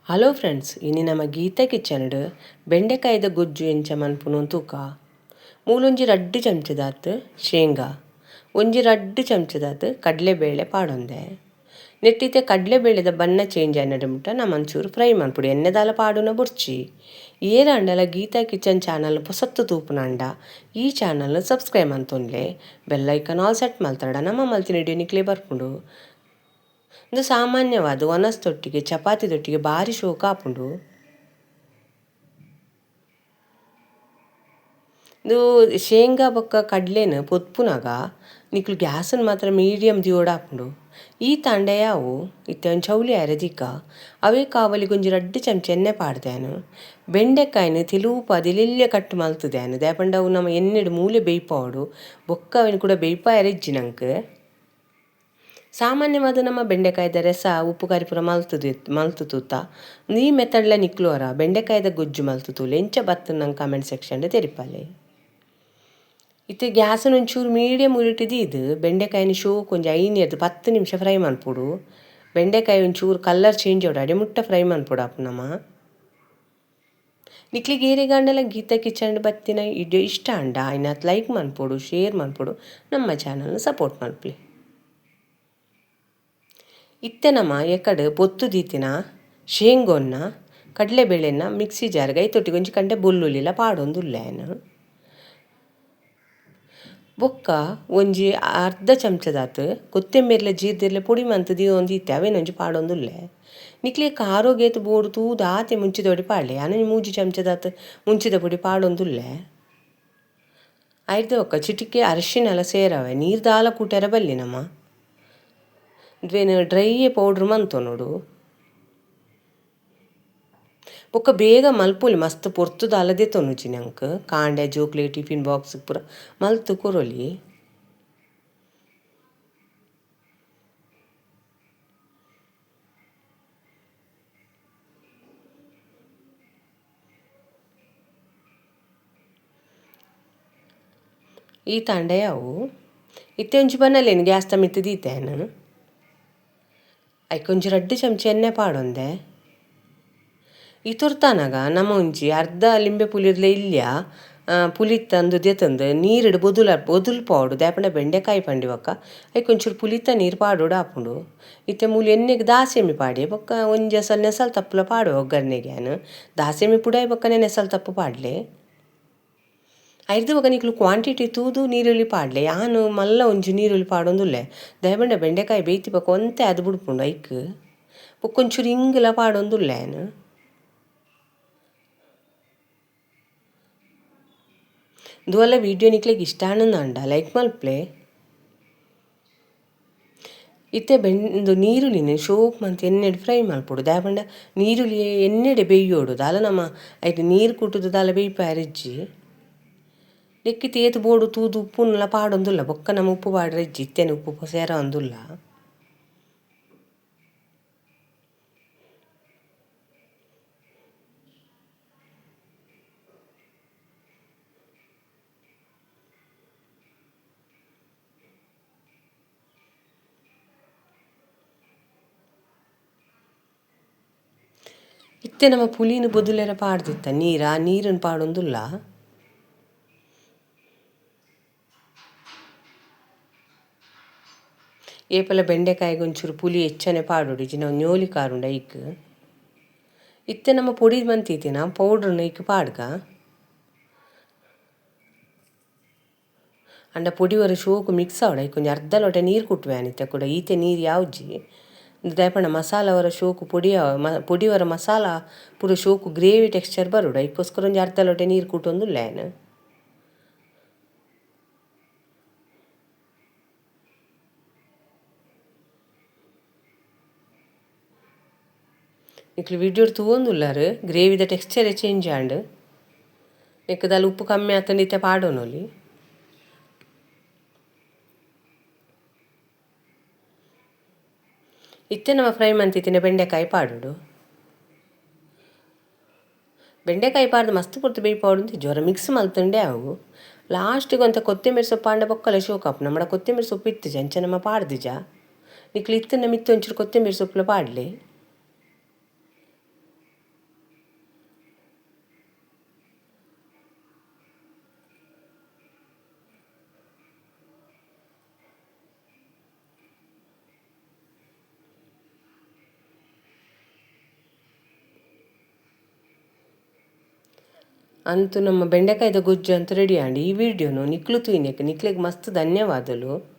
Hello friends, ಇನ್ನು ನಮ್ಮ ಗೀತಾ ಕಿಚನ್ಡ್ ಬೆಂಡೆಕಾಯ್ದ ಗೊಜ್ಜು ಎಂಚ ಮನ್ಪುನು ತೂಕ. ಮೂಲೊಂಜಿ ರಡ್ಡು ಚಮಚದಾತ್ ಶೇಂಗಾ, ಒಂಜಿ ರಡ್ಡು ಚಮಚದಾತ್ ಕಡಲೆಬೇಳೆ ಪಾಡೊಂದೆ. ನೆಟ್ಟಿತೆ ಕಡಲೆಬೇಳೆದ ಬಣ್ಣ ಚೇಂಜ್ ಆಯ್ನಡೆ ಮುಟ್ಟ ನಮ್ಮ ಒಂಚೂರು ಫ್ರೈ ಮನ್ಪುಡು. ಎಣ್ಣೆದಾಲ ಪಾಡುನ ಬುರ್ಚಿ ಏರ ಅಂಡಲ ಗೀತಾ ಕಿಚನ್ ಚಾನಲ್ ಹೊಸತ್ತು ತೂಪುನಂಡ ಈ ಚಾನಲ್ ಸಬ್ಸ್ಕ್ರೈಬ್ ಅಂತೊನ್ಲೆ ಬೆಲ್ಲೈಕನ್ ಆಲ್ ಸೆಟ್ ಮಲ್ತಡ ನಮ್ಮ ಮಲ್ತಿನ ಹಿಡಿಯೋ ನಿಕ್ಲೆ ಬರ್ಪುಂಡು. ಇದು ಸಾಮಾನ್ಯವಾದ ಒನಸ್ತೊಟ್ಟಿಗೆ ಚಪಾತಿದೊಟ್ಟಿಗೆ ಭಾರಿ ಶೋಕ ಆಪುಂಡು. ಇದು ಶೇಂಗಾ ಬೊಕ್ಕ ಕಡ್ಲೆನ ಪೊತ್ಪುನಾಗ ನಿಕ್ಲು ಗ್ಯಾಸನ್ನು ಮಾತ್ರ ಮೀಡಿಯಮ್ ದಿಯೋಡ ಆಪುಂಡು. ಈ ತಾಂಡೆ ಯಾವು ಇತ್ತೆ ಒಂದು ಚೌಲಿ ಅರೆದಿಕ್ಕ ಅವೇ ಕಾವಲಿಗೊಂಜಿ ರಡ್ಡು ಚಮಚ ಎಣ್ಣೆ ಪಾಡ್ದೇನು. ಬೆಂಡೆಕಾಯಿನ ತಿಲೂಪ ಅದಿಲೆಲ್ಲೆ ಕಟ್ ಮಲ್ತದೇನು ದೇಪಂಡ ಅವು ನಮ್ಮ ಎಣ್ಣೆಡು ಮೂಲೆ ಬೇಯ್ಪಾಡು ಬೊಕ್ಕ ಅವನು ಕೂಡ ಬೇಯ್ಪ ಅರೆಜ್ಜಿ ನಂಗೆ. ಸಾಮಾನ್ಯವಾದ ನಮ್ಮ ಬೆಂಡೆಕಾಯ್ದ ರಸ ಉಪ್ಪು ಕರಿಪುರ ಮಲ್ತುತ್ತ ಈ ಮೆಥಡ್ಲ ನಿಕ್ಲೋರ ಬೆಂಡೆಕಾಯ್ದ ಗೊಜ್ಜು ಮಲ್ತುತ್ತೂಲೆ ಎಂಚ ಬತ್ತನ ನಂಗೆ ಕಮೆಂಟ್ ಸೆಕ್ಷನ್ಡ್ ತೆರಿಪಲ್ಲೆ. ಇತ್ತೆ ಗ್ಯಾಸನ್ನು ಒಂಚೂರು ಮೀಡಿಯಮ್ ಉರಿಟಿದ್ದು ಇದು ಬೆಂಡೆಕಾಯಿನ ಶೋಕ್ ಒಂಜಿ 5-10 ನಿಮಿಷ ಫ್ರೈ ಮನ್ಪುಡು. ಬೆಂಡೆಕಾಯಿ ಒಂಚೂರು ಕಲರ್ ಚೇಂಜ್ ಆವಡು ಅಡೆ ಮುಟ್ಟ ಫ್ರೈ ಮನ್ಪುಡು ಅಪ್ಪ ನಮ್ಮ ನಿಕ್ಲಿಗೆ ಏರೆಗಾಂಡಲ ಗೀತಾ ಕಿಚನ್ ಬತ್ತಿನ ವಿಡಿಯೋ ಇಷ್ಟ ಅಂಡ ಇನ್ನು ಲೈಕ್ ಮನ್ಪೊಡು, ಶೇರ್ ಮನ್ಪೊಡು, ನಮ್ಮ ಚಾನಲ್ನ ಸಪೋರ್ಟ್ ಮನ್ಪಲಿ. ಇತ್ತೆ ನಮ್ಮ ಎಕಡು ಬೊತ್ತು ದೀತಿನ ಶೇಂಗೊನ್ನ ಕಡಲೆಬೇಳೆನ ಮಿಕ್ಸಿ ಜಾರ್ಗೆ ಐತೊಟ್ಟಿಗೆ ಒಂಜಿ ಕಂಡೆ ಬೊಲ್ಲುಲಿಲ ಪಾಡೊಂದು ಉಲ್ಲೇನು. ಬೊಕ್ಕ ಒಂಜಿ ಅರ್ಧ ಚಮಚದಾತ್ ಕೊತ್ತಂಬರಿಲ ಜೀರ್ದಿರ್ಲೆ ಪುಡಿ ಮಂತದಿ ಒಂದು ಇತ್ತೆ ಅವೇನೊಂಜಿ ಪಾಡೊಂದುಲ್ಲೆ. ನಿಕ್ಲೆ ಕಾರೋಗೇತು ಬೋಡು ತೂದು ಆತೆ ಮುಂಚಿದ ಪುಡಿ ಪಾಡ್ಲೆ ಅನೊಂಜಿ 3 ಚಮಚದಾತ್ ಮುಂಚಿದ ಪುಡಿ ಪಾಡೊಂದುಲ್ಲೆ. ಆಯ್ತು ಬೊಕ್ಕ ಚಿಟಿಕೆ ಅರಿಶಿನ ಎಲ್ಲ ಸೇರವೆ ನೀರು ದಾಲ ಕೂಟರ ಬಲ್ಲಿ ನಮ್ಮ ಇದ್ವೇನು ಡ್ರೈ ಪೌಡ್ರ್ ಮಂತು ನೋಡು. ಬೊಕ್ಕ ಬೇಗ ಮಲ್ಪೊಲಿ ಮಸ್ತ್ ಪೊರ್ತುದ ಅಲ್ಲದೆ ತೊನುಜಿ ನಂಗೆ ಕಾಂಡೆ ಜೋಕ್ಲೆ ಟಿಫಿನ್ ಬಾಕ್ಸ್ ಪೂರ ಮಲ್ತು ಕೊರೊಲಿ. ಈ ತಾಂಡೆ ಯಾವು ಇತ್ತೆ ಒಂಚಿ ಬನ್ನಲ್ಲೇನು ಗ್ಯಾಸ್ ತಮಿತ್ತು ದೀತೇನು ಐಕೊಂಚಿ ರಡ್ಡು ಚಮಚ ಎಣ್ಣೆ ಪಾಡೊಂದೆ. ಈ ತುರ್ತಾನಾಗ ನಮ್ಮ ಒಂಜಿ ಅರ್ಧ ಲಿಂಬೆ ಪುಲಿರ್ಲೆ ಇಲ್ಯ ಪುಲಿ ತಂದು ದೆತಂದು ನೀರಿಡು ಬೊದುಲ್ಪಾಡು ದಾಪಂಡ ಬೆಂಡೆಕಾಯಿ ಪಂಡಿವಕ್ಕ ಐಕೊಂಚೂರು ಪುಲಿತ ನೀರು ಪಾಡೋಡು ಆಪುಂಡು. ಇತ್ತೆ ಮೂಲು ಎಣ್ಣೆಗೆ ದಾಸೆಮಿ ಪಾಡಿ ಬೊಕ್ಕ ಒಂಜಿ ಅಸಲು ನೆಸಲ್ ತಪ್ಪಲ ಪಾಡುವ ಒಗ್ಗರಣೆಗೇನು ದಾಸೆಮಿ ಪುಡಾಯಿ ಬೊಕ್ಕನೆ ನೆಸಲ್ ತಪ್ಪು ಪಾಡ್ಲೆ. ಐದು ಬೊಕ್ಕ ನಿಕ್ಲು ಕ್ವಾಂಟಿಟಿ ತೂದು ನೀರುಳ್ಳಿ ಪಾಡ್ಲೆ ಯಾನು ಮಲ್ಲ ಒಂಜಿ ನೀರುಳ್ಳಿ ಪಾಡೊಂದುಲ್ಲೆ ದಯಬಂಡ ಬೆಂಡೆಕಾಯಿ ಬೇಯ್ತಿ ಬೊಕ್ಕ ಒಂತೆ ಅದು ಬಿಡ್ಪುಂಡು ಐಕ್ ಬೊಕ್ಕೊಂಚೂರು ಇಂಗುಲ ಪಾಡೊಂದುಲ್ಲೇನು. ದುವಲ್ಲ ವೀಡಿಯೋ ನಿಕ್ಲಿಗೆ ಇಷ್ಟ ಅಂಡ ಲೈಕ್ ಮಲ್ಪ್ಲೆ. ಇತ್ತೆ ನೀರುಳ್ಳಿನ ಶೋಕ್ ಮಂತ್ ಎಣ್ಣೆಡು ಫ್ರೈ ಮಲ್ಪೊಡು ದಾಪಂಡ ನೀರುಳ್ಳಿ ಎಣ್ಣೆಡೆ ಬೇಯ್ಯೋಡು ದಾಲ ನಮ್ಮ ಐದು ನೀರು ಕುಟ್ಟುದು ದಾಲ ಬೇಯ್ಪ ಅರೆಜ್ಜಿ ಲೆಕ್ಕಿ ತೇತು ಬೋಡು ತೂದು ಉಪ್ಪುನ್ನೆಲ್ಲ ಪಾಡೊಂದುಲ್ಲ ಬೊಕ್ಕ ನಮ್ಮ ಉಪ್ಪು ಪಾಡ್ರೆಜ್ಜಿ ಇತ್ತೇನೆ ಉಪ್ಪು ಸೇರ ಒಂದುಲ್ಲ. ಇತ್ತೆ ನಮ್ಮ ಪುಲಿನ ಬೊದುಲೆರ ಪಾಡ್ದಿತ್ತ ನೀರನ್ನು ಪಾಡೊಂದುಲ್ಲ. ಏಪಲ ಬೆಂಡೆಕಾಯಿಗೆ ಒಂಚೂರು ಪುಲಿ ಹೆಚ್ಚನೆ ಪಾಡೋಡು ಇಜ್ಜಿ ನಾವು ನ್ಯೋಲಿ ಕಾರುಂಡ ಐಕ್. ಇತ್ತೆ ನಮ್ಮ ಪೊಡಿ ಮಂತಿತ್ತಿನ ಪೌಡ್ರನ್ನ ಐಕ್ ಪಾಡ್ಗ ಅಂಡ ಪೊಡಿ ವರ ಶೋಕು ಮಿಕ್ಸ್ ಆವಡ ಐಕೊಂಜಿ ಅರ್ಧ ಲೋಟ ನೀರು ಕುಟ್ವೇನು ಇತ್ತೆ ಕೂಡ ಈತೆ ನೀರು ಯಾವ್ಜಿ ದಯಪಂಡ ಮಸಾಲ ವರ ಶೋಕು ಪೊಡಿ ವರ ಮಸಾಲ ಪೂರ ಶೋಕು ಗ್ರೇವಿ ಟೆಕ್ಸ್ಚರ್ ಬರೋಡು ಐಕೋಸ್ಕರ ಒಂಜಿ ಅರ್ಧ ಲೋಟ ನೀರು ಕುಟ್ಟೊಂದುಲ್ಲೇನು. ನಿಕ್ಲು ವಿಡಿಯೋ ತೂವೊಂದುಲ್ಲಾರು ಗ್ರೇವಿದ ಟೆಕ್ಸ್ಚರೇ ಚೇಂಜ್ ಆಂಡ್ ನೆಕ್ಕದಲ್ಲಿ ಉಪ್ಪು ಕಮ್ಮಿ ಆತಂಡಿತ್ತೆ ಪಾಡೋನೊಲಿ. ಇತ್ತೆ ನಮ್ಮ ಫ್ರೈ ಮಂತಿತ್ತಿನ ಬೆಂಡೆಕಾಯಿ ಪಾಡೋಡು. ಬೆಂಡೆಕಾಯಿ ಪಾಡ್ದು ಮಸ್ತ್ ಪುರ್ತು ಬೇಯ್ಪಾಡು ಜ್ವರ ಮಿಕ್ಸ್ ಮಲ್ತಂಡೆ ಅವು ಲಾಸ್ಟಿಗೆ ಅಂತ ಕೊತ್ತಂಬರಿ ಸೊಪ್ಪು ಅಂಡ ಬೊಕ್ಕಲ ಶೋಕಪ್ಪ ನಮ್ಮಡ ಕೊತ್ತಂಬರಿ ಸೊಪ್ಪು ಇತ್ತಿಜ ಅಂಚೆ ನಮ್ಮ ಪಾಡ್ದಿಜ ನಿಕ್ಲು ಇತ್ತನ್ನ ಮಿತ್ತು ಒಂಚೂರು ಕೊತ್ತಂಬರಿ ಸೊಪ್ಪುಲ ಪಾಡ್ಲಿ. ಅಂತೂ ನಮ್ಮ ಬೆಂಡೆಕಾಯ್ದ ಗೊಜ್ಜು ಅಂತೂ ರೆಡಿ ಆಂಡಿ. ಈ ವಿಡಿಯೋನು ನಿಕ್ಲು ತೂಯಿನಕ್ಕೆ ನಿಕ್ಲೆಗ್ ಮಸ್ತ್ ಧನ್ಯವಾದಲು.